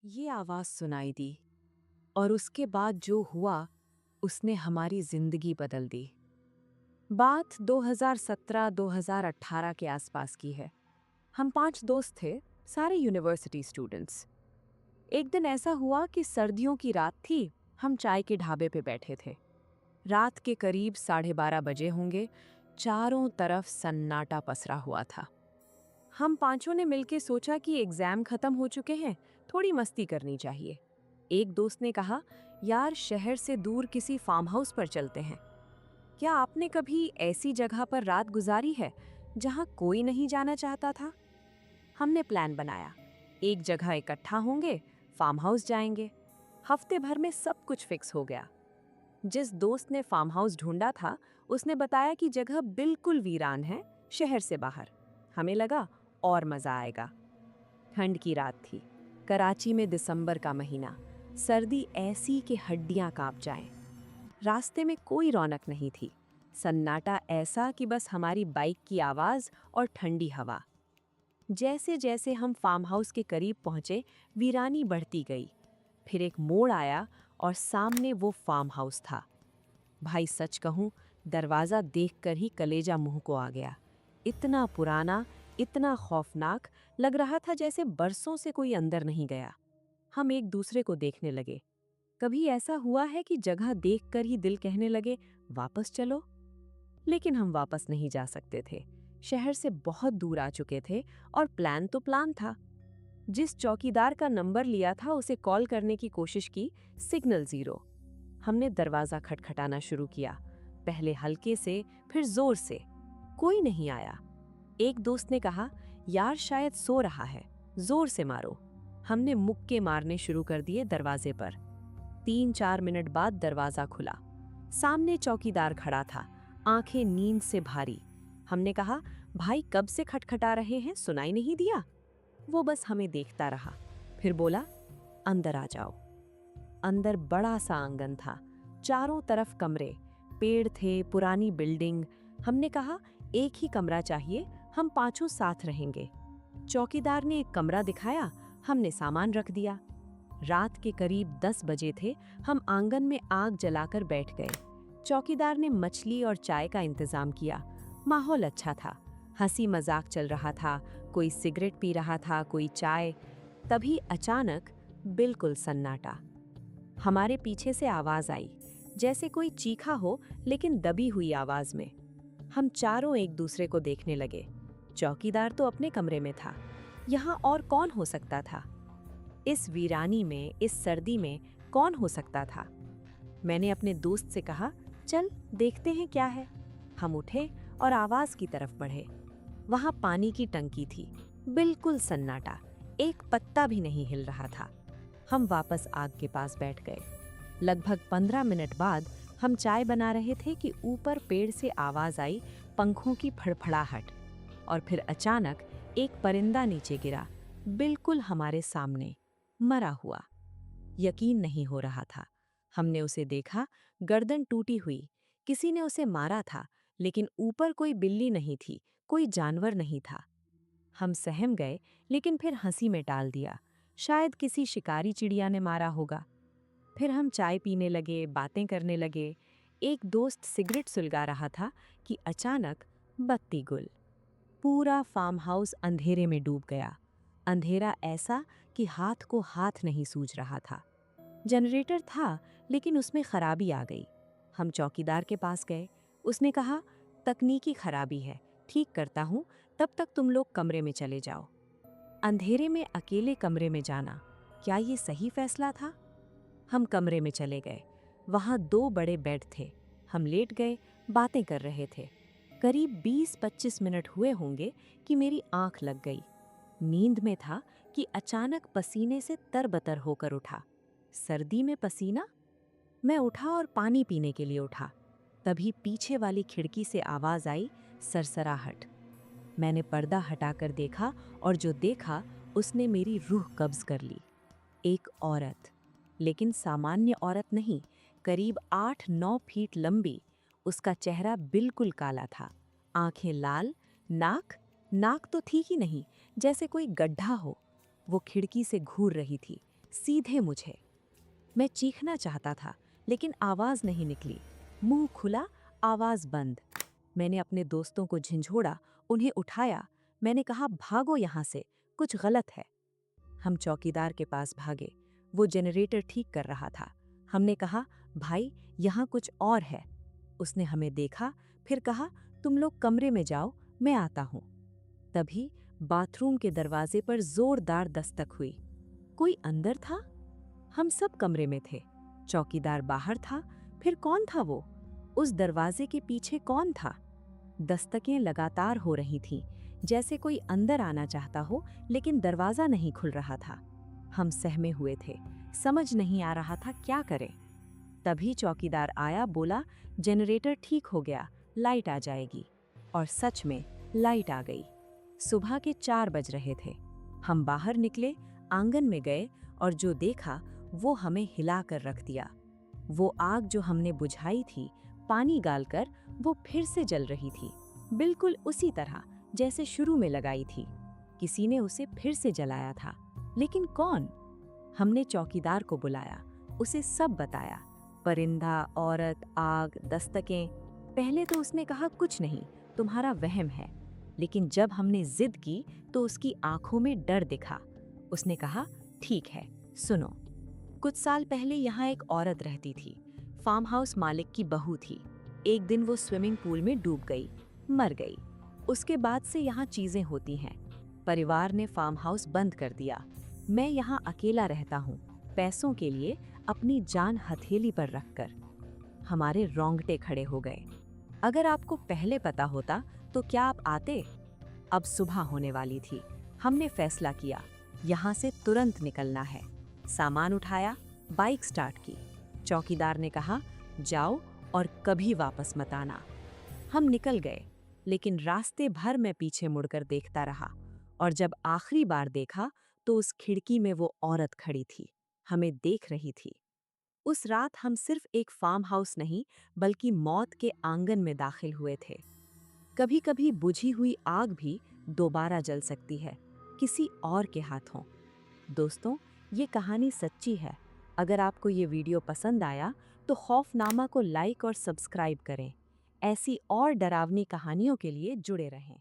ये आवाज सुनाई दी और उसके बाद जो हुआ उसने हमारी जिंदगी बदल दी। बात 2017-2018 के आसपास की है। हम 5 दोस्त थे, सारे यूनिवर्सिटी स्टूडेंट्स। एक दिन ऐसा हुआ कि सर्दियों की रात थी। हम चाय के ढाबे पे बैठे थे। रात के करीब 12:30 बजे होंगे। चारों तरफ सन्नाटा पसरा हुआ था। हम पांचों ने मिलकर सोचा कि एग्जाम खत्म हो चुके हैं, थोड़ी मस्ती करनी चाहिए। एक दोस्त ने कहा, यार शहर से दूर किसी फार्म हाउस पर चलते हैं। क्या आपने कभी ऐसी जगह पर रात गुजारी है जहां कोई नहीं जाना चाहता था? हमने प्लान बनाया, एक जगह इकट्ठा होंगे, फार्म हाउस जाएंगे। हफ्ते भर में सब कुछ फिक्स हो गया। जिस दोस्त ने फार्म हाउस ढूंढा था उसने बताया कि जगह बिल्कुल वीरान है, शहर से बाहर। हमें लगा और मजा आएगा। ठंड की रात थी, कराची में दिसंबर का महीना। सर्दी ऐसी कि हड्डियां कांप जाएं। रास्ते में कोई रौनक नहीं थी, सन्नाटा ऐसा कि बस हमारी बाइक की आवाज और ठंडी हवा। जैसे जैसे हम फार्म हाउस के करीब पहुंचे, वीरानी बढ़ती गई। फिर एक मोड़ आया और सामने वो फार्म हाउस था। भाई सच कहूं, दरवाजा देखकर ही कलेजा मुंह को आ गया। इतना पुराना, इतना खौफनाक, लग रहा था जैसे बरसों से कोई अंदर नहीं गया। हम एक दूसरे को देखने लगे। कभी ऐसा हुआ है कि जगह देखकर ही दिल कहने लगे, वापस चलो? लेकिन हम वापस नहीं जा सकते थे। शहर से बहुत दूर आ चुके थे और प्लान तो प्लान था। जिस चौकीदार का नंबर लिया था उसे कॉल करने की कोशिश की, सिग्नल जीरो। हमने दरवाजा खटखटाना शुरू किया, पहले हल्के से, फिर जोर से। कोई नहीं आया। एक दोस्त ने कहा, यार शायद सो रहा है, जोर से मारो। हमने मुक्के मारने शुरू कर दिए दरवाजे पर। 3-4 मिनट बाद दरवाजा खुला। सामने चौकीदार खड़ा था, आंखें नींद से भारी। हमने कहा, भाई कब से खटखटा रहे हैं, सुनाई नहीं दिया? वो बस हमें देखता रहा, फिर बोला, अंदर आ जाओ। अंदर बड़ा सा आंगन था, चारों तरफ कमरे, पेड़ थे, पुरानी बिल्डिंग। हमने कहा, एक ही कमरा चाहिए, हम पांचों साथ रहेंगे। चौकीदार ने एक कमरा दिखाया, हमने सामान रख दिया। रात के करीब 10 बजे थे। हम आंगन में आग जलाकर बैठ गए। चौकीदार ने मछली और चाय का इंतजाम किया। माहौल अच्छा था, हंसी मजाक चल रहा था, कोई सिगरेट पी रहा था, कोई चाय। तभी अचानक बिल्कुल सन्नाटा। हमारे पीछे से आवाज आई, जैसे कोई चीखा हो, लेकिन दबी हुई आवाज में। हम चारों एक दूसरे को देखने लगे। चौकीदार तो अपने कमरे में था, यहाँ और कौन हो सकता था? इस वीरानी में, इस सर्दी में कौन हो सकता था? मैंने अपने दोस्त से कहा, चल देखते हैं क्या है। हम उठे और आवाज की तरफ बढ़े। वहां पानी की टंकी थी, बिल्कुल सन्नाटा, एक पत्ता भी नहीं हिल रहा था। हम वापस आग के पास बैठ गए। लगभग 15 मिनट बाद हम चाय बना रहे थे कि ऊपर पेड़ से आवाज आई, पंखों की फड़फड़ाहट। और फिर अचानक एक परिंदा नीचे गिरा, बिल्कुल हमारे सामने, मरा हुआ। यकीन नहीं हो रहा था। हमने उसे देखा, गर्दन टूटी हुई। किसी ने उसे मारा था, लेकिन ऊपर कोई बिल्ली नहीं थी, कोई जानवर नहीं था। हम सहम गए, लेकिन फिर हंसी में टाल दिया। शायद किसी शिकारी चिड़िया ने मारा होगा। फिर हम चाय पीने लगे, बातें करने लगे। एक दोस्त सिगरेट सुलगा रहा था कि अचानक बत्ती गुल। पूरा फार्म हाउस अंधेरे में डूब गया। अंधेरा ऐसा कि हाथ को हाथ नहीं सूझ रहा था। जनरेटर था, लेकिन उसमें खराबी आ गई। हम चौकीदार के पास गए। उसने कहा, तकनीकी खराबी है, ठीक करता हूँ, तब तक तुम लोग कमरे में चले जाओ। अंधेरे में अकेले कमरे में जाना, क्या ये सही फैसला था? हम कमरे में चले गए। वहाँ 2 बड़े बेड थे। हम लेट गए, बातें कर रहे थे। करीब 20-25 मिनट हुए होंगे कि मेरी आंख लग गई। नींद में था कि अचानक पसीने से तरबतर होकर उठा। सर्दी में पसीना? मैं उठा और पानी पीने के लिए उठा। तभी पीछे वाली खिड़की से आवाज आई, सरसराहट। मैंने पर्दा हटाकर देखा और जो देखा उसने मेरी रूह कब्ज कर ली। एक औरत, लेकिन सामान्य औरत नहीं, करीब 8-9 फीट लंबी। उसका चेहरा बिल्कुल काला था, आंखें लाल, नाक नाक तो थी ही नहीं, जैसे कोई गड्ढा हो। वो खिड़की से घूर रही थी, सीधे मुझे। मैं चीखना चाहता था, लेकिन आवाज नहीं निकली। मुंह खुला, आवाज बंद। मैंने अपने दोस्तों को झिंझोड़ा, उन्हें उठाया। मैंने कहा, भागो यहाँ से, कुछ गलत है। हम चौकीदार के पास भागे। वो जनरेटर ठीक कर रहा था। हमने कहा, भाई, यहाँ कुछ और है। उसने हमें देखा, फिर कहा, तुम लोग कमरे में जाओ, मैं आता हूँ। तभी बाथरूम के दरवाजे पर जोरदार दस्तक हुई। कोई अंदर था? हम सब कमरे में थे। चौकीदार बाहर था। फिर कौन था वो? उस दरवाजे के पीछे कौन था? दस्तकें लगातार हो रही थीं, जैसे कोई अंदर आना चाहता हो, लेकिन दरवाजा नहीं खुल रहा था। हम सहमे हुए थे, समझ नहीं आ रहा था क्या करें। तभी चौकीदार आया, बोला, जनरेटर ठीक हो गया, लाइट आ जाएगी। और सच में लाइट आ गई। सुबह के 4 बज रहे थे। हम बाहर निकले, आंगन में गए, और जो देखा वो हमें हिला कर रख दिया। वो आग जो हमने बुझाई थी, पानी डालकर, वो फिर से जल रही थी, बिल्कुल उसी तरह जैसे शुरू में लगाई थी। किसी ने उसे फिर से जलाया था, लेकिन कौन? हमने चौकीदार को बुलाया, उसे सब बताया, परिंदा, औरत, आग, दस्तकें। पहले तो उसने कहा, कुछ नहीं, तुम्हारा वहम है। लेकिन जब हमने जिद की तो उसकी आंखों में डर दिखा। उसने कहा, ठीक है, सुनो। कुछ साल पहले यहाँ एक औरत रहती थी। फार्म हाउस मालिक की बहू थी। एक दिन वो स्विमिंग पूल में डूब गई, मर गई। उसके बाद से यहाँ चीजें होती हैं। परिवार ने फार्म हाउस बंद कर दिया। मैं यहाँ अकेला रहता हूँ, पैसों के लिए, अपनी जान हथेली पर रखकर। हमारे रोंगटे खड़े हो गए। अगर आपको पहले पता होता तो क्या आप आते? अब सुबह होने वाली थी। हमने फैसला किया, यहाँ से तुरंत निकलना है। सामान उठाया, बाइक स्टार्ट की। चौकीदार ने कहा, जाओ और कभी वापस मत आना। हम निकल गए, लेकिन रास्ते भर मैं पीछे मुड़कर देखता रहा। और जब आखिरी बार देखा तो उस खिड़की में वो औरत खड़ी थी, हमें देख रही थी। उस रात हम सिर्फ एक फार्म हाउस नहीं, बल्कि मौत के आंगन में दाखिल हुए थे। कभी-कभी बुझी हुई आग भी दोबारा जल सकती है, किसी और के हाथों। दोस्तों, ये कहानी सच्ची है। अगर आपको ये वीडियो पसंद आया तो खौफनामा को लाइक और सब्सक्राइब करें। ऐसी और डरावनी कहानियों के लिए जुड़े रहें।